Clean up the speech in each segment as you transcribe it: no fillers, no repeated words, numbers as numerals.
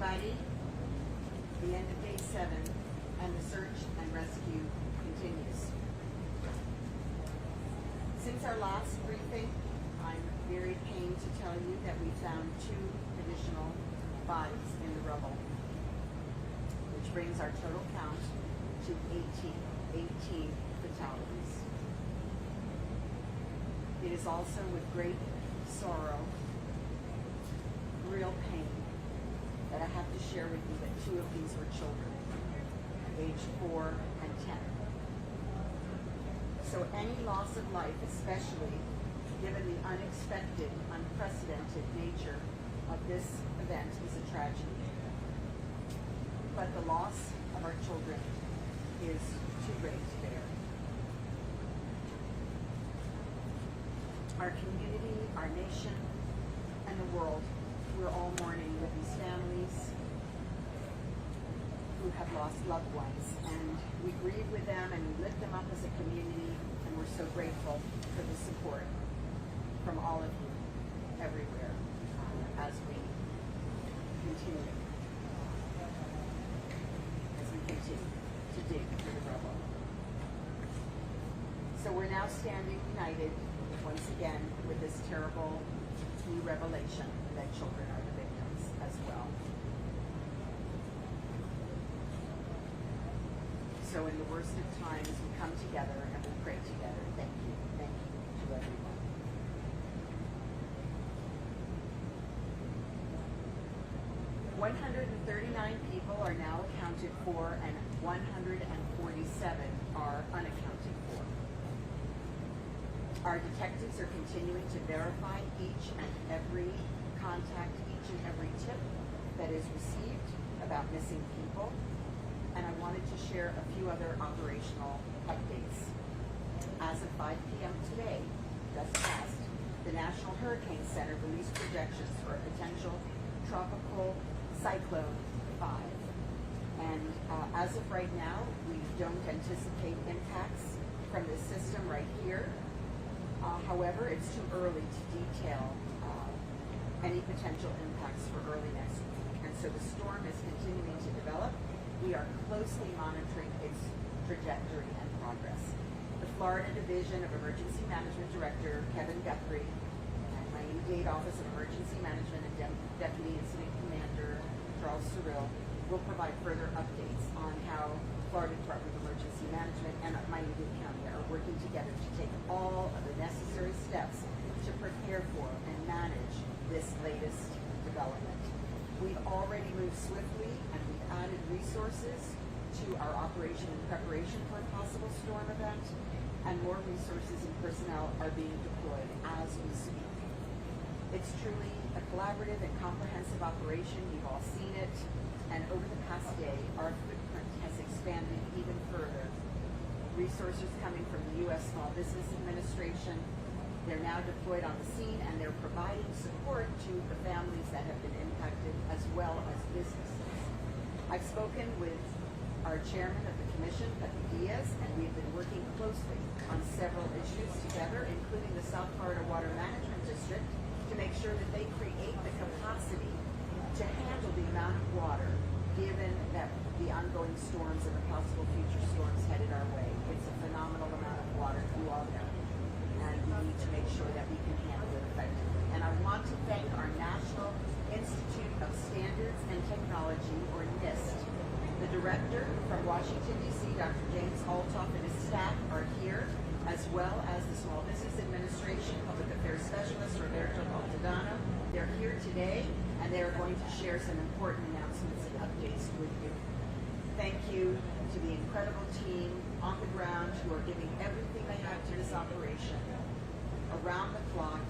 everybody. The end of day 7, and the search and rescue continues. Since our last briefing, I'm very pained to tell you that we found 2 additional bodies in the rubble, which brings our total count to 18 fatalities. It is also with great sorrow, real pain, that I have to share with you that 2 of these were children, aged 4 and 10. So any loss of life, especially given the unexpected, unprecedented nature of this event, is a tragedy. But the loss of our children is too great to bear. Our community, our nation, and the world, we're all mourning with these families who have lost loved ones, and we grieve with them and we lift them up as a community, and we're so grateful for the support from all of you everywhere as we continue to dig through the rubble. So we're now standing united once again with this terrible new revelation that children are the victims as well. So in the worst of times, we come together and we pray together. Thank you to everyone. $139 people are now accounted for, and 147 are unaccounted for. Our detectives are continuing to verify each and every contact, each and every tip that is received about missing people. And I wanted to share a few other operational updates. As of 5 p.m. today, just passed, the National Hurricane Center released projections for a potential tropical cyclone 5. And as of right now, we don't anticipate impacts from this system right here. However, it's too early to detail any potential impacts for early next week. And so the storm is continuing to develop. We are closely monitoring its trajectory and progress. The Florida Division of Emergency Management Director Kevin Guthrie and Miami-Dade Office of Emergency Management and Deputy Incident Commander Charles Cyril will provide further updates on how Florida Department of Emergency Management and Miami-Dade County are working together to take all of the necessary steps to prepare for and manage this latest development. We've already moved swiftly and we've added resources to our operation and preparation for a possible storm event, and more resources and personnel are being deployed as we speak. It's truly a collaborative and comprehensive operation. You've all seen it, and over the past day, our footprint has expanded even further. Resources coming from the U.S. Small Business Administration. They're now deployed on the scene, and they're providing support to the families that have been impacted as well as businesses. I've spoken with our chairman of the commission, Pepe Diaz, and we've been working closely on several issues together, including the South Florida Water Management District, to make sure that they create the capacity to handle the amount of water given that the ongoing storms and the possible future storms headed our way. It's a phenomenal amount of water, you all know, and we need to make sure that we can handle it effectively. And I want to thank our National Institute of Standards and Technology, or NIST. The director from Washington, D.C., Dr. James Altoff, and his staff are here, as well as the Small Business Administration Public Affairs Specialist, Roberto Altadano. They're here today, and they're going to share some important announcements and updates with you. Thank you to the incredible team on the ground who are giving everything they have to this operation. Around the clock,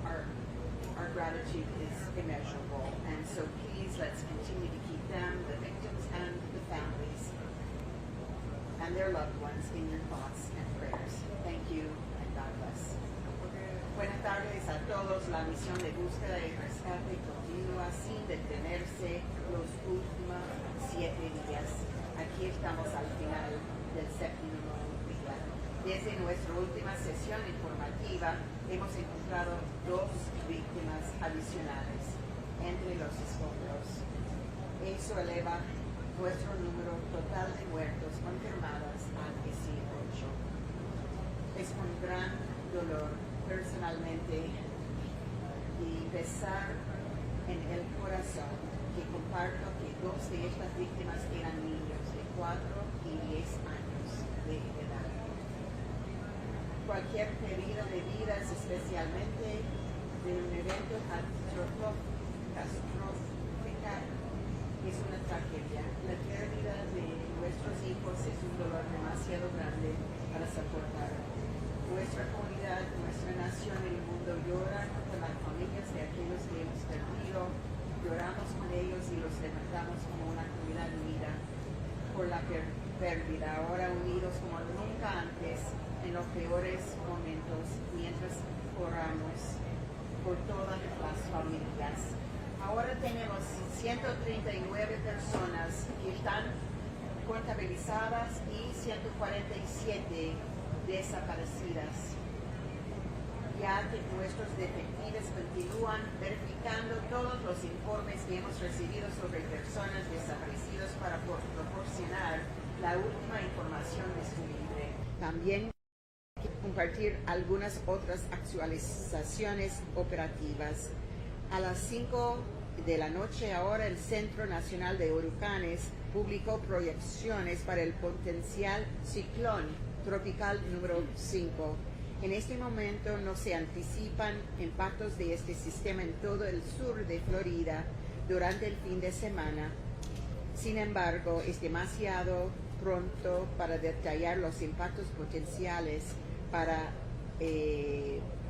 our gratitude is immeasurable, and so please let's continue to keep them, the victims and the families, and their loved ones in your thoughts and prayers. Thank you, and God bless. Buenas tardes a todos. La misión de búsqueda y rescate continúa sin detenerse los últimos 7 días. Aquí estamos al final del 7º día. Desde nuestra última sesión informativa hemos encontrado 2 víctimas adicionales. entre los escombros. Eso eleva nuestro número total de muertos confirmados a 18. Es con gran dolor personalmente y pesar en el corazón que comparto que dos de estas víctimas eran niños de 4 y 10 años de edad. Cualquier pérdida de vidas, especialmente de un evento catastrófico, es una tragedia. La pérdida de nuestros hijos es un dolor demasiado grande para soportar. Nuestra comunidad, nuestra nación y el mundo lloran con las familias de aquellos que hemos perdido. Lloramos con ellos y los levantamos como una comunidad unida por la pérdida, ahora unidos como nunca antes en los peores momentos, mientras oramos por todas las familias. Ahora tenemos 139 personas que están contabilizadas y 147 desaparecidas, ya que nuestros detectives continúan verificando todos los informes que hemos recibido sobre personas desaparecidas para proporcionar la última información disponible. También compartir algunas otras actualizaciones operativas. A las 5 de la noche ahora el Centro Nacional de Huracanes publicó proyecciones para el potencial ciclón tropical número 5. En este momento no se anticipan impactos de este sistema en todo el sur de Florida durante el fin de semana. Sin embargo, es demasiado pronto para detallar los impactos potenciales para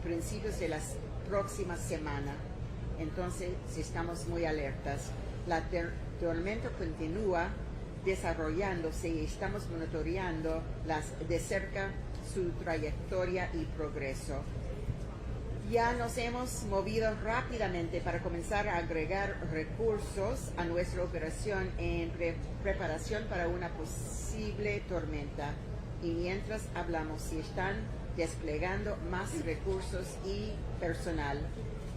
principios de la próxima semana. Entonces, estamos muy alertas. La tormenta continúa desarrollándose y estamos monitoreando de cerca su trayectoria y progreso. Ya nos hemos movido rápidamente para comenzar a agregar recursos a nuestra operación en preparación para una posible tormenta. Y mientras hablamos, se están desplegando más recursos y personal.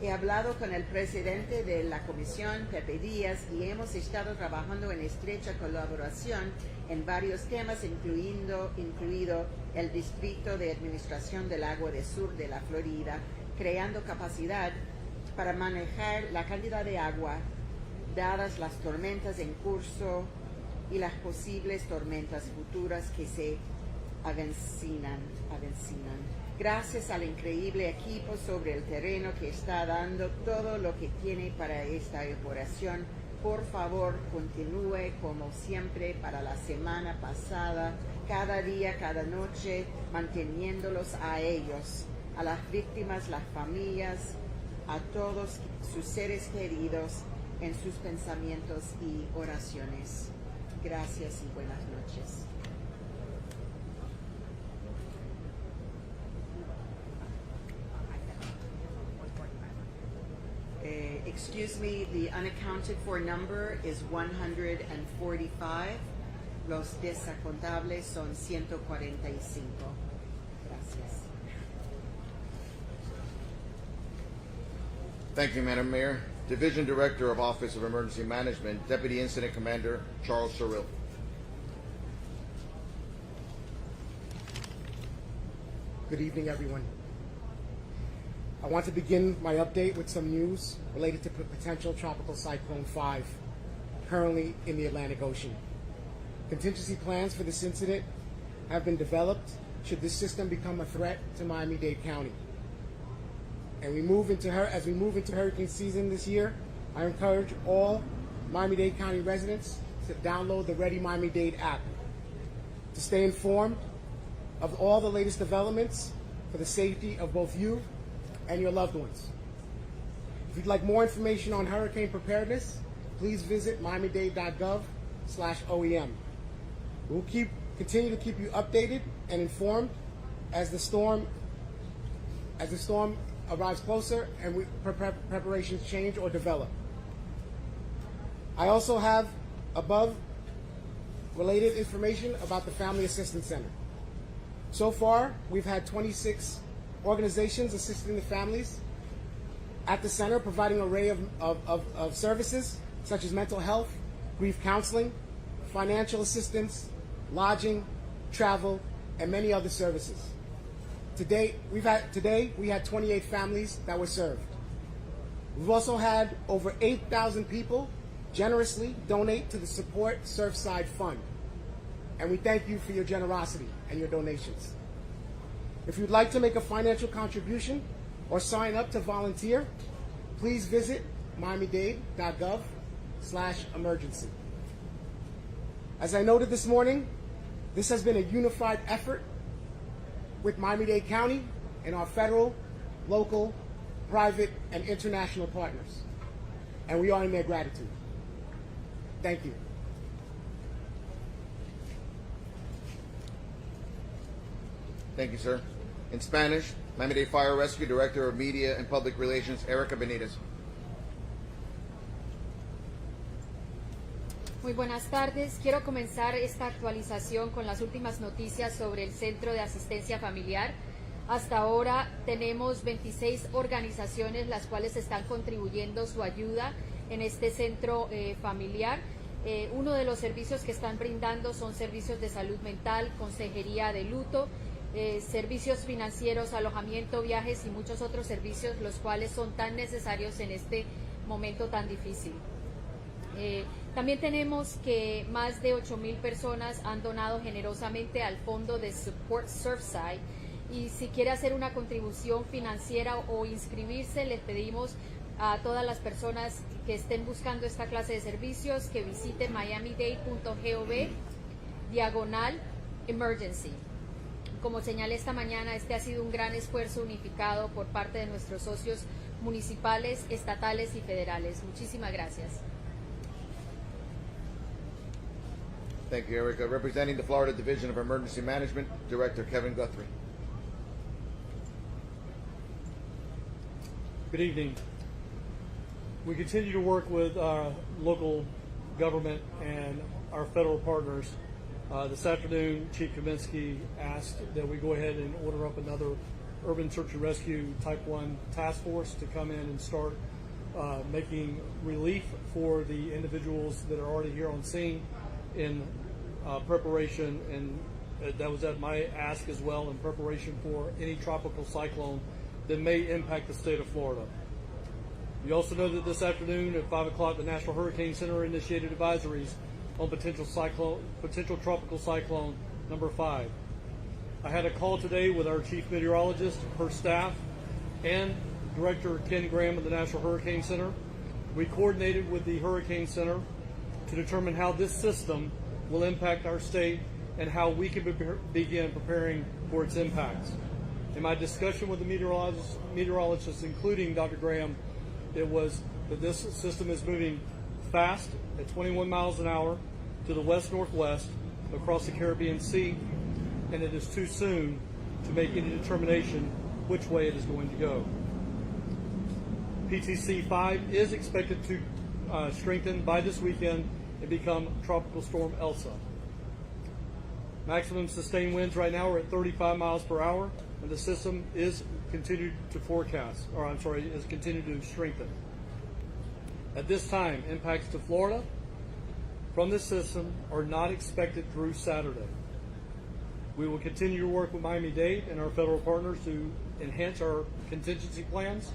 He hablado con el presidente de la comisión, Pepe Díaz, y hemos estado trabajando en estrecha colaboración en varios temas, incluido el Distrito de Administración del Agua del Sur de la Florida, creando capacidad para manejar la cantidad de agua, dadas las tormentas en curso y las posibles tormentas futuras que se avecinan. Gracias al increíble equipo sobre el terreno que está dando todo lo que tiene para esta operación, por favor continúe como siempre para la semana pasada, cada día, cada noche, manteniéndolos a ellos, a las víctimas, las familias, a todos sus seres queridos en sus pensamientos y oraciones. Gracias y buenas noches. Excuse me, the unaccounted for number is 145. Los desacontables son 145. Gracias. Thank you, Madam Mayor. Division Director of Office of Emergency Management, Deputy Incident Commander Charles Sherrill. Good evening, everyone. I want to begin my update with some news related to potential Tropical Cyclone 5, currently in the Atlantic Ocean. Contingency plans for this incident have been developed should this system become a threat to Miami-Dade County. And as we move into hurricane season this year, I encourage all Miami-Dade County residents to download the Ready Miami-Dade app to stay informed of all the latest developments for the safety of both you and your loved ones. If you'd like more information on hurricane preparedness, please visit miamidade.gov/OEM. We'll continue to keep you updated and informed as the storm arrives closer and preparations change or develop. I also have above related information about the Family Assistance Center. So far, we've had 26 organizations assisting the families at the center, providing an array of services such as mental health, grief counseling, financial assistance, lodging, travel, and many other services. Today, we had 28 families that were served. We've also had over 8,000 people generously donate to the Support Surfside Fund. And we thank you for your generosity and your donations. If you'd like to make a financial contribution or sign up to volunteer, please visit miamidade.gov/emergency. As I noted this morning, this has been a unified effort with Miami-Dade County and our federal, local, private, and international partners. And we are in their gratitude. Thank you. Thank you, sir. In Spanish, Miami-Dade Fire Rescue Director of Media and Public Relations, Erica Benitez. Muy buenas tardes. Quiero comenzar esta actualización con las últimas noticias sobre el Centro de Asistencia Familiar. Hasta ahora tenemos 26 organizaciones las cuales están contribuyendo su ayuda en este centro familiar. Uno de los servicios que están brindando son servicios de salud mental, consejería de luto, servicios financieros, alojamiento, viajes y muchos otros servicios, los cuales son tan necesarios en este momento tan difícil. También tenemos que más de 8,000 personas han donado generosamente al fondo de Support Surfside, y si quiere hacer una contribución financiera o inscribirse, les pedimos a todas las personas que estén buscando esta clase de servicios que visiten miamidade.gov/emergency. Como señalé esta mañana, este ha sido un gran esfuerzo unificado por parte de nuestros socios municipales, estatales y federales. Muchísimas gracias. Thank you, Erica. Representing the Florida Division of Emergency Management, Director Kevin Guthrie. Good evening. We continue to work with our local government and our federal partners. This afternoon, Chief Kaminsky asked that we go ahead and order up another Urban Search and Rescue Type 1 task force to come in and start making relief for the individuals that are already here on scene in preparation, and that was at my ask as well, in preparation for any tropical cyclone that may impact the state of Florida. You also know that this afternoon at 5 o'clock, the National Hurricane Center initiated advisories on potential tropical cyclone number 5. I had a call today with our chief meteorologist, her staff, and Director Ken Graham of the National Hurricane Center. We coordinated with the Hurricane Center to determine how this system will impact our state and how we can begin preparing for its impacts. In my discussion with the meteorologists, including Dr. Graham, it was that this system is moving fast at 21 miles an hour to the west-northwest across the Caribbean Sea, and it is too soon to make any determination which way it is going to go. PTC 5 is expected to strengthen by this weekend and become Tropical Storm Elsa. Maximum sustained winds right now are at 35 miles per hour, and the system is continued to strengthen. At this time, impacts to Florida from this system are not expected through Saturday. We will continue to work with Miami-Dade and our federal partners to enhance our contingency plans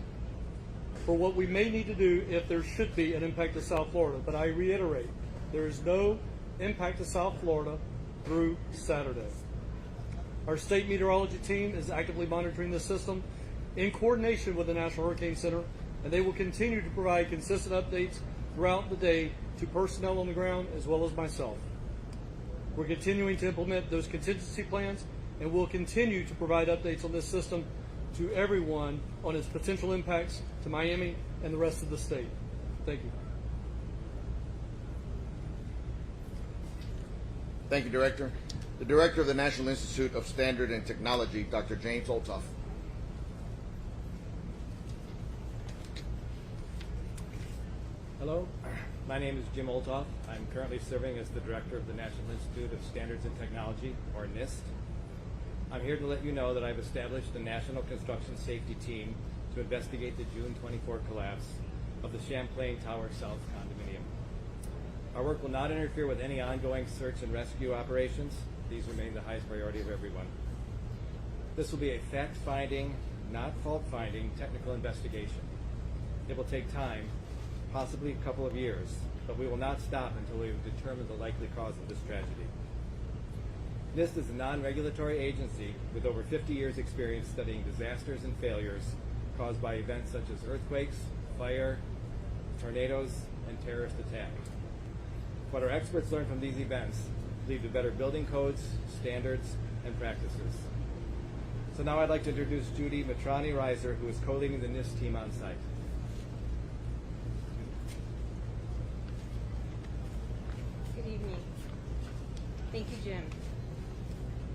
for what we may need to do if there should be an impact to South Florida. But I reiterate, there is no impact to South Florida through Saturday. Our state meteorology team is actively monitoring the system in coordination with the National Hurricane Center, and they will continue to provide consistent updates throughout the day to personnel on the ground as well as myself. We're continuing to implement those contingency plans, and we'll continue to provide updates on this system to everyone on its potential impacts to Miami and the rest of the state. Thank you. Thank you, Director. The Director of the National Institute of Standard and Technology, Dr. James Olthoff. Hello, my name is Jim Olthoff. I'm currently serving as the Director of the National Institute of Standards and Technology, or NIST. I'm here to let you know that I've established the National Construction Safety Team to investigate the June 24 collapse of the Champlain Tower South condominium. Our work will not interfere with any ongoing search and rescue operations. These remain the highest priority of everyone. This will be a fact-finding, not fault-finding, technical investigation. It will take time, possibly a couple of years, but we will not stop until we have determined the likely cause of this tragedy. NIST is a non-regulatory agency with over 50 years' experience studying disasters and failures caused by events such as earthquakes, fire, tornadoes, and terrorist attacks. What our experts learn from these events lead to better building codes, standards, and practices. So now I'd like to introduce Judy Matrani-Reiser, who is co-leading the NIST team on site. Good evening. Thank you, Jim.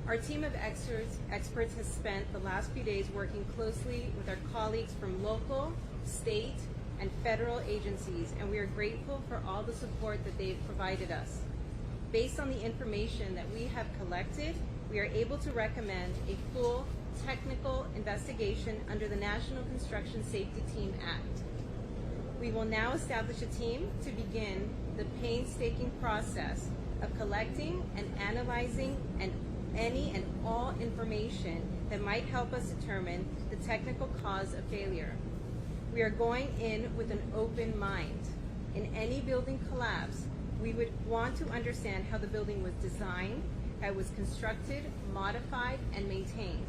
Our team of experts has spent the last few days working closely with our colleagues from local, state, and federal agencies, and we are grateful for all the support that they've provided us. Based on the information that we have collected, we are able to recommend a full technical investigation under the National Construction Safety Team Act. We will now establish a team to begin the painstaking process of collecting and analyzing any and all information that might help us determine the technical cause of failure. We are going in with an open mind. In any building collapse, we would want to understand how the building was designed, how it was constructed, modified, and maintained.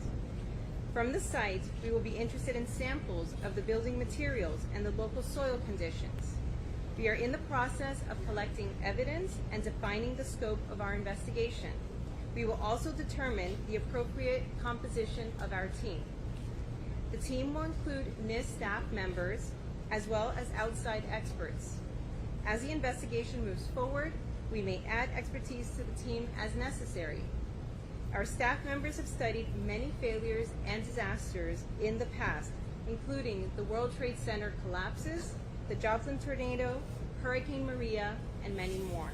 From the site, we will be interested in samples of the building materials and the local soil conditions. We are in the process of collecting evidence and defining the scope of our investigation. We will also determine the appropriate composition of our team. The team will include NIST staff members as well as outside experts. As the investigation moves forward, we may add expertise to the team as necessary. Our staff members have studied many failures and disasters in the past, including the World Trade Center collapses, the Joplin tornado, Hurricane Maria, and many more.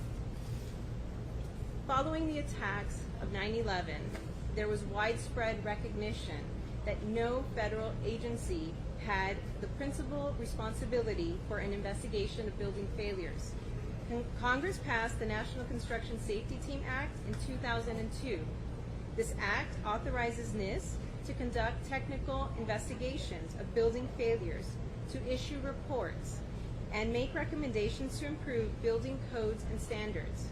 Following the attacks of 9/11, there was widespread recognition that no federal agency had the principal responsibility for an investigation of building failures. Congress passed the National Construction Safety Team Act in 2002. This act authorizes NIST to conduct technical investigations of building failures, to issue reports, and make recommendations to improve building codes and standards.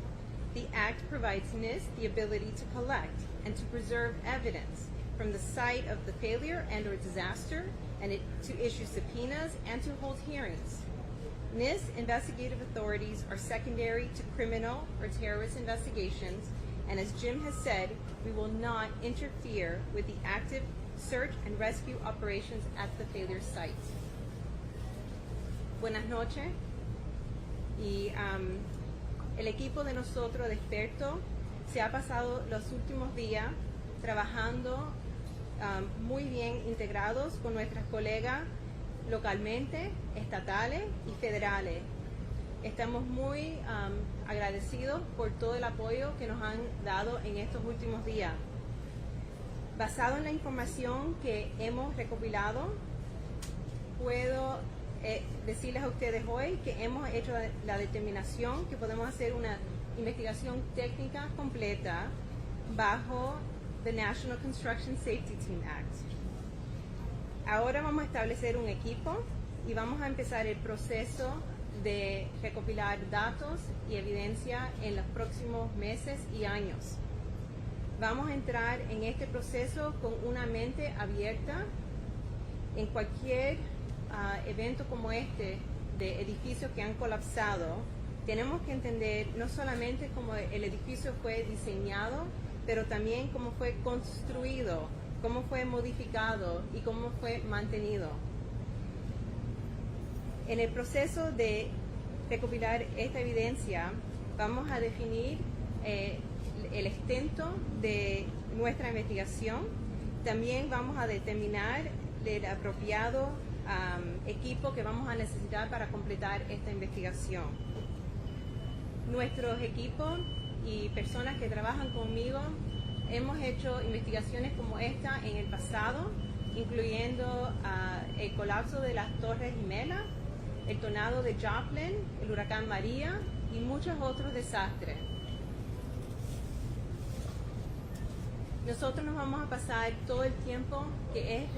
The Act provides NIST the ability to collect and to preserve evidence from the site of the failure and or disaster, and to issue subpoenas and to hold hearings. NIST investigative authorities are secondary to criminal or terrorist investigations, and as Jim has said, we will not interfere with the active search and rescue operations at the failure site. Buenas noches. Y el equipo de nosotros de expertos se ha pasado los últimos días trabajando muy bien integrados con nuestras colegas localmente, estatales y federales. Estamos muy agradecidos por todo el apoyo que nos han dado en estos últimos días. Basado en la información que hemos recopilado, puedo decirles a ustedes hoy que hemos hecho la determinación que podemos hacer una investigación técnica completa bajo the National Construction Safety Team Act. Ahora vamos a establecer un equipo y vamos a empezar el proceso de recopilar datos y evidencia en los próximos meses y años. Vamos a entrar en este proceso con una mente abierta. En cualquier evento como este de edificios que han colapsado, tenemos que entender no solamente cómo el edificio fue diseñado, pero también cómo fue construido, cómo fue modificado y cómo fue mantenido. En el proceso de recopilar esta evidencia, vamos a definir el extenso de nuestra investigación. También vamos a determinar el apropiado equipo que vamos a necesitar para completar esta investigación. Nuestros equipos y personas que trabajan conmigo hemos hecho investigaciones como esta en el pasado incluyendo el colapso de las Torres Gemelas, el tornado de Joplin, el huracán María y muchos otros desastres. Nosotros nos vamos a pasar todo el tiempo que es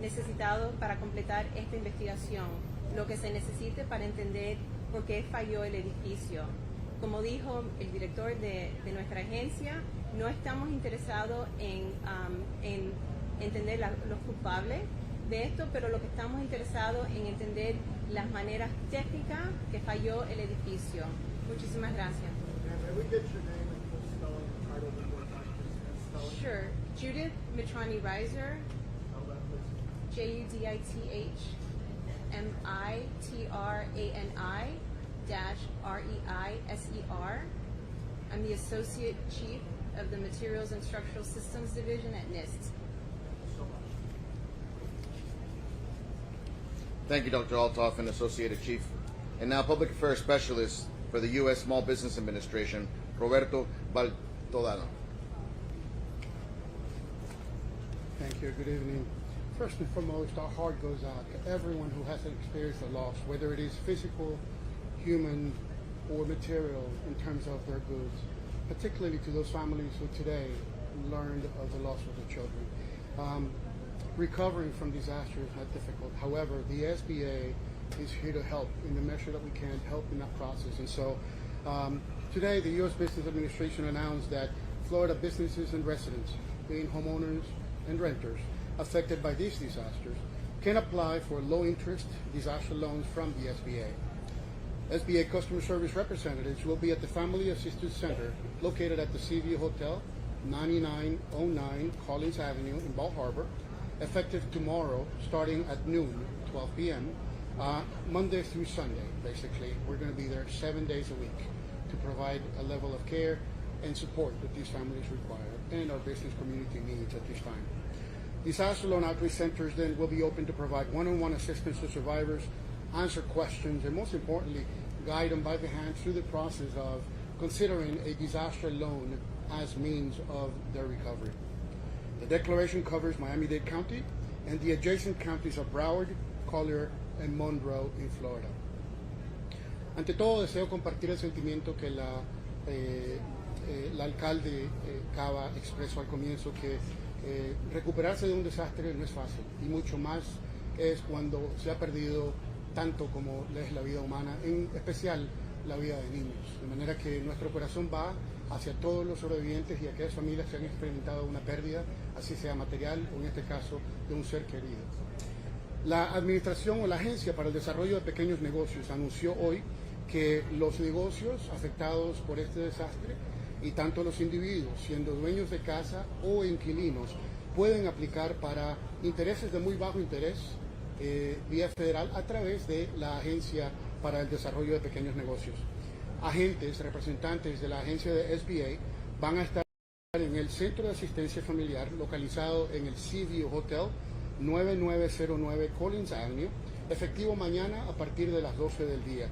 necesitado para completar esta investigación, lo que se necesite para entender por qué falló el edificio. Como dijo el director de nuestra agencia, no estamos interesados en entender los culpables de esto, pero lo que estamos interesados en entender las maneras técnicas que falló el edificio. Muchísimas gracias. May we get your name and full spelling and title one more time, please, and spelling? Sure. Judith Mitrani Reiser, Spell that, please. JUDITHMITRANI-REISER. I'm the Associate Chief of the Materials and Structural Systems Division at NIST. Thank you, Dr. Altoff, and Associated Chief. And now Public Affairs Specialist for the U.S. Small Business Administration, Roberto Baltodano. Thank you. Good evening. First and foremost, our heart goes out to everyone who has experienced a loss, whether it is physical, human, or material in terms of their goods, particularly to those families who today learned of the loss of their children. Recovering from disaster is not difficult. However, the SBA is here to help in the measure that we can, help in that process. And so today, the U.S. Business Administration announced that Florida businesses and residents, being homeowners and renters affected by these disasters, can apply for low-interest disaster loans from the SBA. SBA customer service representatives will be at the Family Assistance Center located at the Seaview Hotel, 9909 Collins Avenue in Bal Harbour, effective tomorrow starting at noon, 12 p.m., Monday through Sunday, basically. We're going to be there 7 days a week to provide a level of care and support that these families require and our business community needs at this time. Disaster loan outreach centers then will be open to provide one-on-one assistance to survivors, answer questions, and most importantly, guide them by the hand through the process of considering a disaster loan as means of their recovery. The declaration covers Miami-Dade County and the adjacent counties of Broward, Collier, and Monroe in Florida. Ante todo, deseo compartir el sentimiento que el alcalde Cava expresó al comienzo, que recuperarse de un desastre no es fácil, y mucho más es cuando se ha perdido tanto como es la vida humana, en especial la vida de niños. De manera que nuestro corazón va hacia todos los sobrevivientes y aquellas familias que han experimentado una pérdida, así sea material o en este caso de un ser querido. La Administración o la Agencia para el Desarrollo de Pequeños Negocios anunció hoy que los negocios afectados por este desastre y tanto los individuos, siendo dueños de casa o inquilinos, pueden aplicar para intereses de muy bajo interés vía federal a través de la Agencia para el Desarrollo de Pequeños Negocios. Agentes, representantes de la agencia de SBA van a estar en el Centro de Asistencia Familiar localizado en el Seaview Hotel, 9909 Collins Avenue, efectivo mañana a partir de las 12 del día.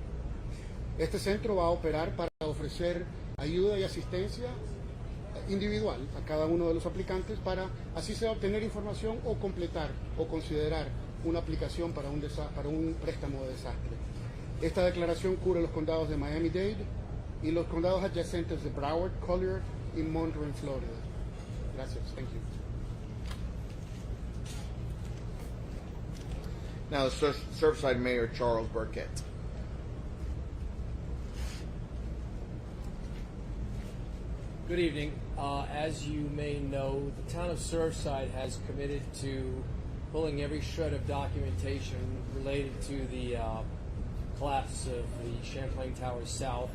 Este centro va a operar para ofrecer ayuda y asistencia individual a cada uno de los aplicantes para así sea obtener información o completar o considerar una aplicación para un préstamo de desastre. Esta declaración cubre los condados de Miami-Dade y los condados adyacentes de Broward, Collier y Monroe en Florida. Gracias. Thank you. Now, the Surfside Mayor, Charles Burkett. Good evening. As you may know, the town of Surfside has committed to pulling every shred of documentation related to the collapse of the Champlain Towers South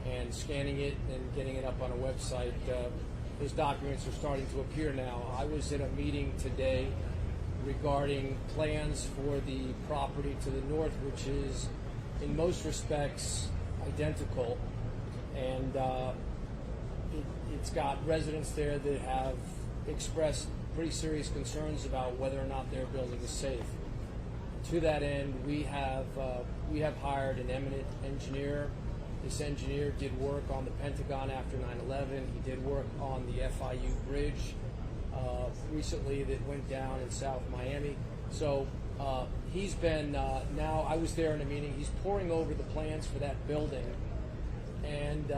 and scanning it and getting it up on a website. Those documents are starting to appear now. I was at a meeting today regarding plans for the property to the north, which is in most respects identical, and it's got residents there that have expressed pretty serious concerns about whether or not their building is safe. To that end, we have hired an eminent engineer. This engineer did work on the Pentagon after 9/11. He did work on the FIU bridge recently that went down in South Miami. So he's been, now I was there in a meeting, he's poring over the plans for that building and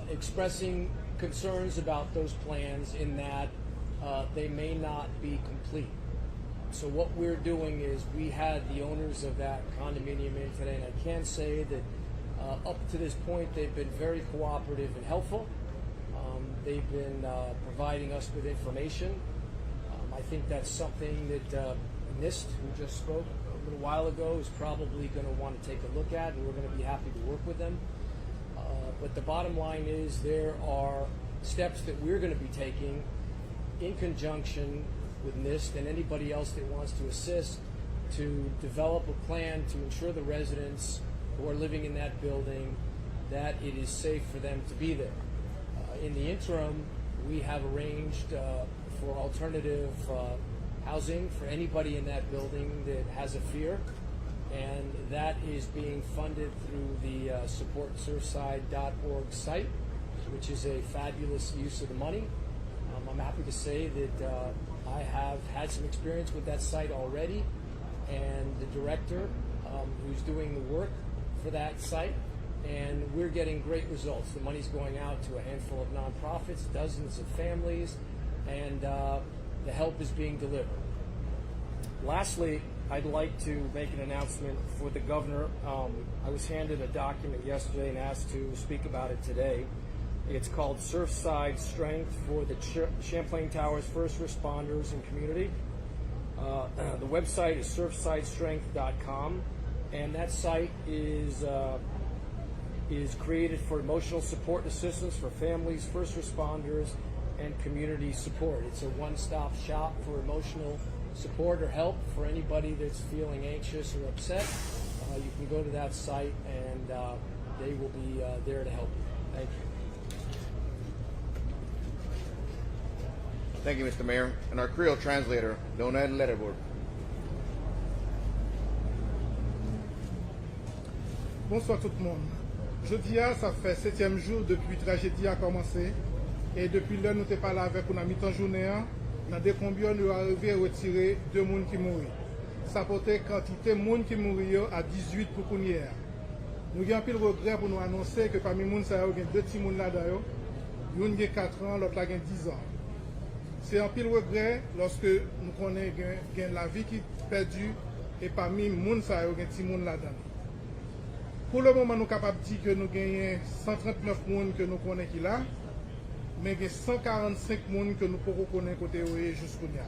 expressing concerns about those plans in that they may not be complete. So what we're doing is we had the owners of that condominium in today, and I can say that up to this point they've been very cooperative and helpful. They've been providing us with information. I think that's something that NIST, who just spoke a little while ago, is probably going to want to take a look at, and we're going to be happy to work with them. But the bottom line is there are steps that we're going to be taking in conjunction with NIST and anybody else that wants to assist to develop a plan to ensure the residents who are living in that building that it is safe for them to be there. In the interim, we have arranged for alternative housing for anybody in that building that has a fear, and that is being funded through the supportsurfside.org site, which is a fabulous use of the money. I'm happy to say that I have had some experience with that site already, and the director who's doing the work for that site, and we're getting great results. The money's going out to a handful of nonprofits, dozens of families, and the help is being delivered. Lastly, I'd like to make an announcement for the governor. I was handed a document yesterday and asked to speak about it today. It's called Surfside Strength for the Champlain Towers First Responders and Community. The website is surfsidestrength.com, and that site is created for emotional support and assistance for families, first responders, and community support. It's a one-stop shop for emotional support or help for anybody that's feeling anxious or upset. You can go to that site, and they will be there to help you. Thank you. Thank you, Mr. Mayor. And our Creole translator, Leonel Letterboard. Bonsoir tout le monde. Jeudi, ça fait 7e jour depuis la tragédie a commencé. Et depuis là, nous n'avons pas là avec une mi-temps journée. Dans des combien nous arrivons à retirer 2 personnes qui mourent. Ça porte quantité de monde qui mourent à 18 pour qu'on y ait. Nous avons un peu de regret pour nous annoncer que parmi les gens, il y a 2 petits gens là-dedans. L'un a 4 ans, l'autre a 10 ans. C'est un pile regret lorsque nous connaissons la vie qui est perdue et parmi les gens, il y a des petits gens là-dedans. Pour le moment, nous sommes capables de dire que nous avons 139 personnes que nous connaissons qui là, mais il y a 145 personnes que nous pouvons connaître côté jusqu'au là.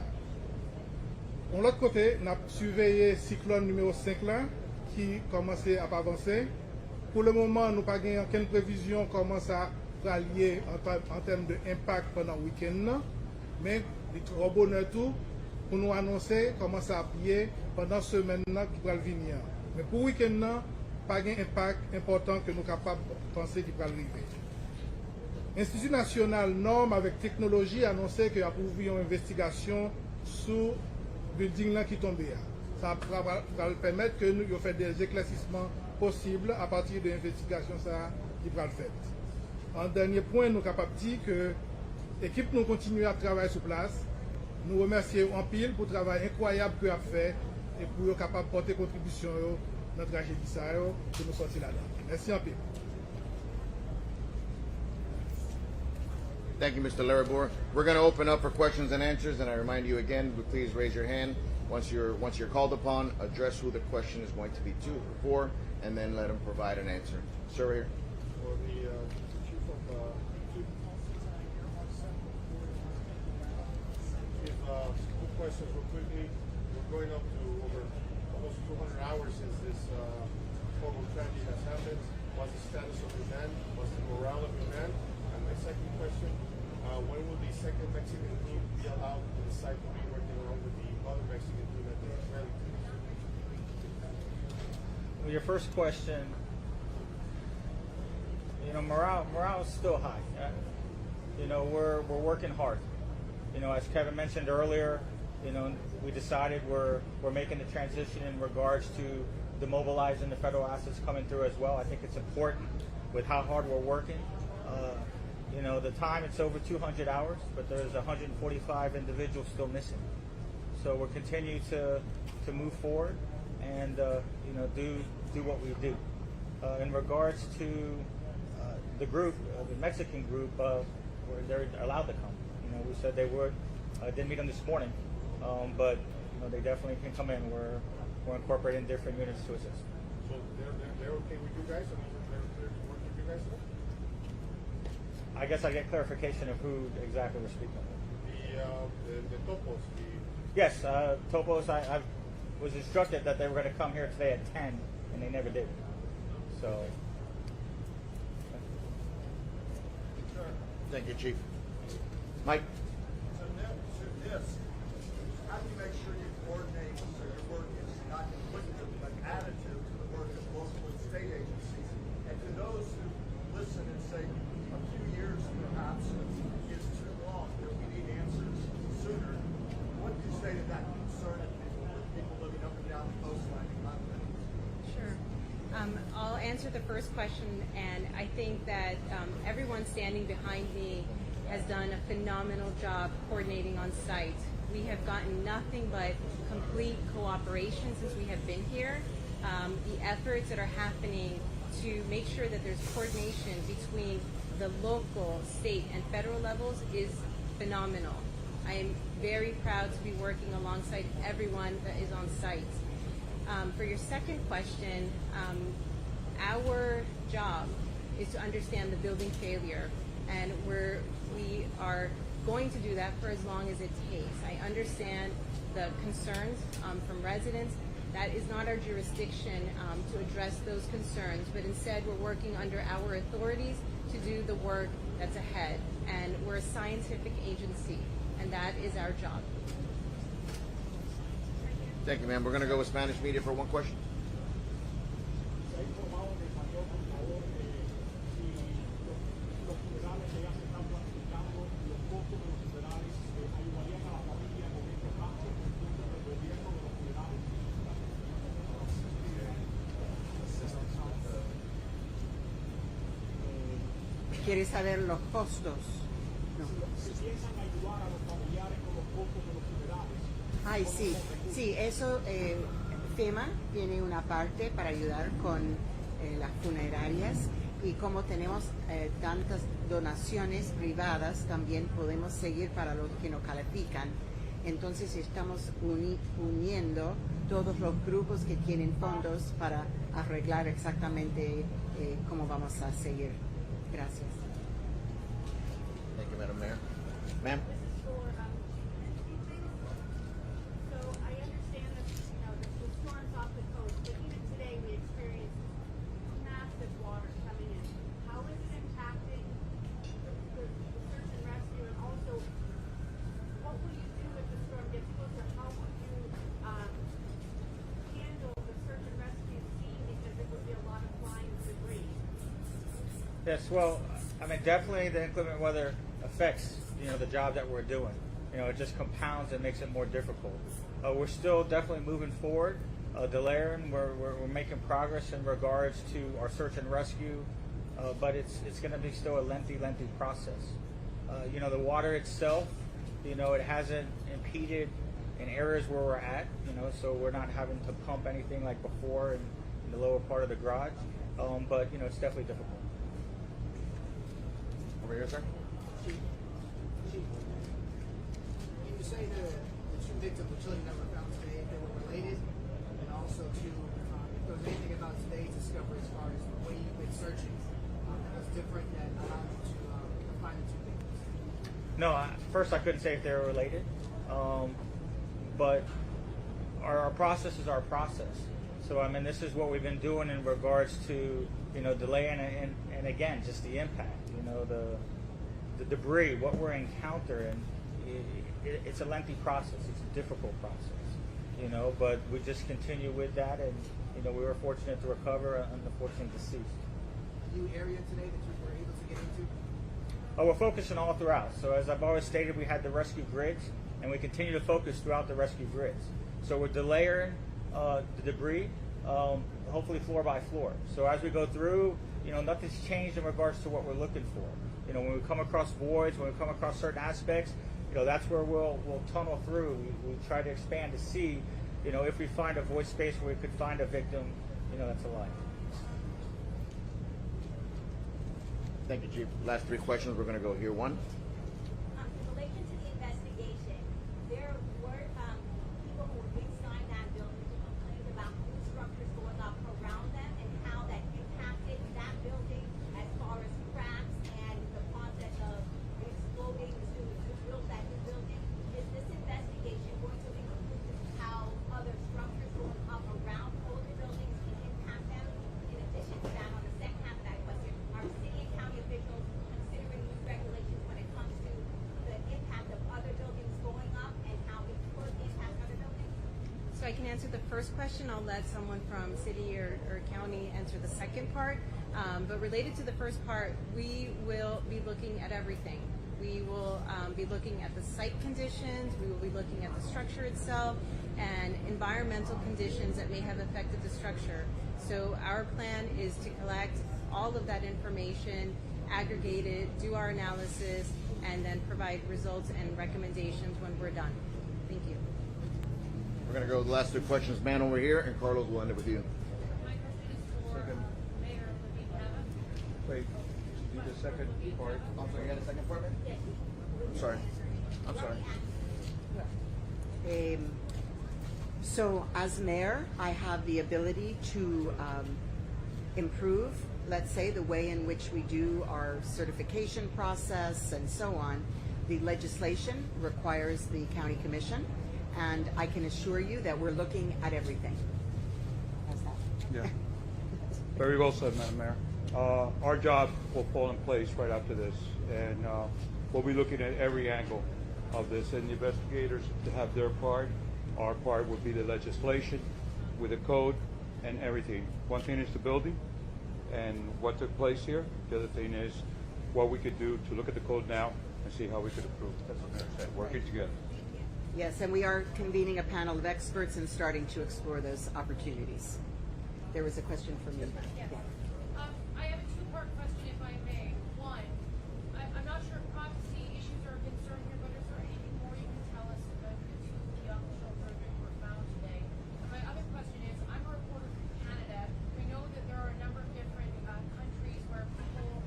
De l'autre côté, nous avons surveillé le cyclone numéro 5 là, qui commence à avancer. Pour le moment, nous n'avons pas aucune prévision comment ça va lier en termes d'impact pendant le week-end. Mais il est trop bonheur tout pour nous annoncer comment ça va plier pendant la semaine qui va venir. Mais pour le week-end, pas d'impact important que nous sommes capables de penser qu'il va arriver. L'Institut national norme avec technologie a annoncé qu'il y a une investigation sur le building qui est tombé. Ça va permettre que nous fassions des éclaircissements possibles à partir de l'investigation qui va le faire. En dernier point, nous sommes capables de dire que l'équipe nous continue à travailler sur place. Nous remercions en pile pour le travail incroyable qu'il a fait et pour être capable de porter contribution à notre tragédie pour nous sortir là-dedans. Merci en pile. Thank you, Mr. Larabor. We're going to open up for questions and answers, and I remind you again, please raise your hand once you're called upon. Address who the question is going to be to or for, and then let them provide an answer. Sir, right here. For the chief of two questions real quickly. We're going up to over almost 200 hours since this horrible tragedy has happened. What's the status of the man? What's the morale of the man? And my second question, when will the second Mexican team be allowed to the site to be working along with the other Mexican team at the Israeli team? Well, your first question, morale is still high. We're working hard. As Kevin mentioned earlier, we decided we're making the transition in regards to demobilizing the federal assets coming through as well. I think it's important with how hard we're working. You know, the time it's over 200 hours, but there's 145 individuals still missing. So we're continuing to move forward and you know, do what we do. In regards to the group, the Mexican group, they're allowed to come. You know, we said they would. Didn't meet them this morning, but you know, they definitely can come in. We're incorporating different units to assist. So they're okay with you guys? I mean, they're working with you guys today? I guess I get clarification of who exactly we're speaking with. The topos, Yes, Topos, I was instructed that they were going to come here today at 10, and they never did. So, Thank you, Chief. Mike? So this, how do you make sure you coordinate so your work is not duplicative but additive to the work of local and state agencies? And to those who listen and say a few years perhaps is too long, that we need answers sooner, what do you say to that concern of people living up and down the coastline in Miami-Dade? Sure. I'll answer the first question, and I think that everyone standing behind me has done a phenomenal job coordinating on site. We have gotten nothing but complete cooperation since we have been here. The efforts that are happening to make sure that there's coordination between the local, state, and federal levels is phenomenal. I am very proud to be working alongside everyone that is on site. For your second question, our job is to understand the building failure, and we are going to do that for as long as it takes. I understand the concerns from residents. That is not our jurisdiction to address those concerns, but instead we're working under our authorities to do the work that's ahead. And we're a scientific agency, and that is our job. Thank you, ma'am. We're going to go with Spanish media for one question. ¿Quieres saber los costos? No. Ay, sí, sí, eso, FEMA tiene una parte para ayudar con las funerarias, y como tenemos tantas donaciones privadas, también podemos seguir para los que no califican. Entonces estamos uniendo todos los grupos que tienen fondos para arreglar exactamente cómo vamos a seguir. Gracias. Thank you, Madam Mayor. Ma'am? So I understand that, you know, the storms off the coast, but even today we experienced massive water coming in. How is it impacting the search and rescue, and also what will you do if the storm gets closer? How will you handle the search and rescue scene, because it would be a lot of flying debris? yes, well, I mean, definitely the inclement weather affects, you know, the job that we're doing. You know, it just compounds and makes it more difficult. We're still definitely moving forward. Delaying, we're making progress in regards to our search and rescue, but it's going to be still a lengthy process. You know, the water itself, you know, it hasn't impeded in areas where we're at, you know, so we're not having to pump anything like before in the lower part of the garage, but, you know, it's definitely difficult. Over here, sir. Chief, can you say the two victims, the children that were found today, they were related, and also to if there was anything about today's discovery as far as the way you've been searching that was different that allowed you to find the two victims? No, first I couldn't say if they were related, but our process is our process. So I mean, this is what we've been doing in regards to, you know, delay and again, just the impact. You know, the debris, what we're encountering. It's a lengthy process. It's a difficult process. You know, but we just continue with that, and you know, we were fortunate to recover and unfortunately deceased. New area today that you were able to get into? Oh, we're focusing all throughout. So as I've always stated, we had the rescue grids, and we continue to focus throughout the rescue grids. So we're delayering the debris, hopefully floor by floor. So as we go through, you know, nothing's changed in regards to what we're looking for. You know, when we come across voids, when we come across certain aspects, you know, that's where we'll tunnel through. We try to expand to see, you know, if we find a void space where we could find a victim, you know, that's alive. Thank you, Chief. Last three questions. We're going to go here. One. In relation to the investigation, there were people who were inside that building who complained about new structures going up around them and how that impacted that building as far as cracks and the process of exploding to build that new building. Is this investigation going to include how other structures going up around older buildings can impact them? In addition to that, on the second half of that question, are city and county officials considering new regulations when it comes to the impact of other buildings going up and how it could impact other buildings? So I can answer the first question. I'll let someone from city or county answer the second part. But related to the first part, we will be looking at everything. We will be looking at the site conditions, we will be looking at the structure itself, and environmental conditions that may have affected the structure. So our plan is to collect all of that information, aggregate it, do our analysis, and then provide results and recommendations when we're done. Thank you. We're going to go with the last two questions. Man over here, and Carlos will end it with you. My question is for Mayor Levine. Wait, do the second part. I'm sorry, you got a second part, man? I'm sorry. I'm sorry. So as mayor, I have the ability to improve, let's say, the way in which we do our certification process and so on. The legislation requires the county commission, and I can assure you that we're looking at everything. How's that? Yeah. Very well said, Madam Mayor. Our job will fall in place right after this, and we'll be looking at every angle of this, and the investigators to have their part. Our part would be the legislation with the code and everything. One thing is the building and what took place here. The other thing is what we could do to look at the code now and see how we could improve. That's what the Mayor said, working together. Yes, and we are convening a panel of experts and starting to explore those opportunities. There was a question from you. Yes. I have a two-part question, if I may. One, I'm not sure if privacy issues are a concern here, but is there anything more you can tell us about the two young children that were found today? And my other question is, I'm a reporter from Canada. We know that there are a number of different countries where people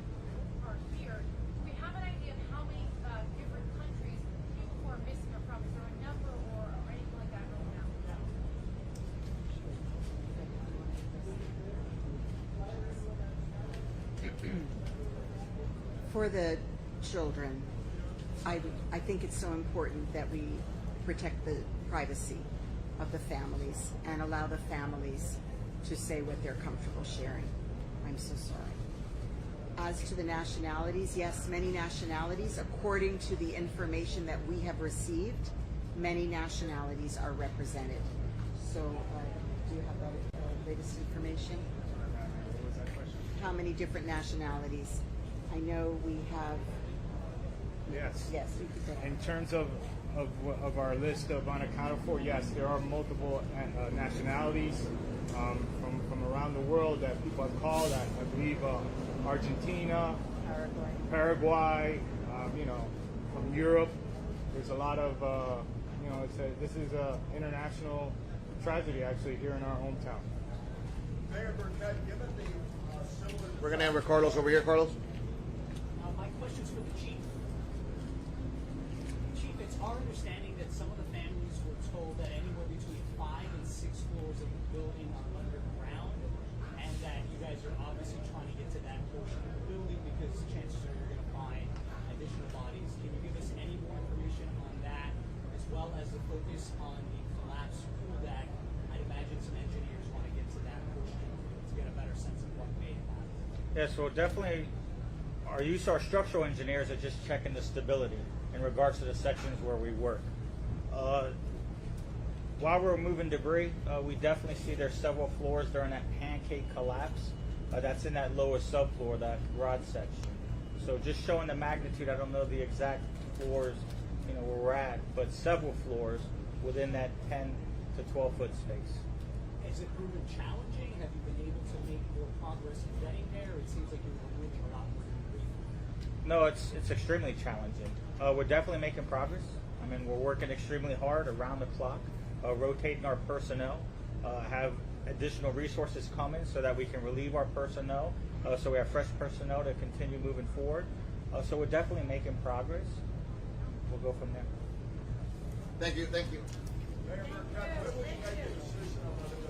are here. Do we have an idea of how many different countries people who are missing are from? Is there a number or anything like that going on? For the children, I think it's so important that we protect the privacy of the families and allow the families to say what they're comfortable sharing. I'm so sorry. As to the nationalities, yes, many nationalities, according to the information that we have received, many nationalities are represented. So, do you have that latest information? How many different nationalities? I know we have. Yes. Yes, you could say. In terms of our list of unaccounted for, yes, there are multiple nationalities from around the world that people have called. I believe Argentina, Paraguay, from Europe. There's a lot of, this is an international tragedy actually here in our hometown. Mayor Burkett, given the similar... We're going to end with Carlos over here. Carlos? My question's for the chief. Chief, it's our understanding that some of the families were told that anywhere between 5 and 6 floors of the building are underground, and that you guys are obviously trying to get to that portion of the building because chances are you're going to find additional bodies. Can you give us any more information on that, as well as the focus on the collapsed pool deck? I'd imagine some engineers want to get to that portion to get a better sense of what may have happened. Yeah, so definitely our structural engineers are just checking the stability in regards to the sections where we work. While we're moving debris, we definitely see there's several floors during that pancake collapse. That's in that lowest subfloor, that garage section. So just showing the magnitude, I don't know the exact floors, where we're at, but several floors within that 10 to 12 foot space. Has it proven challenging? Have you been able to make more progress in getting there? It seems like you're removing a lot more debris. No, it's extremely challenging. We're definitely making progress. I mean, we're working extremely hard around the clock, rotating our personnel, have additional resources coming so that we can relieve our personnel, so we have fresh personnel to continue moving forward. So we're definitely making progress. We'll go from there. Thank you. Mayor Burkett, when we make a decision on whether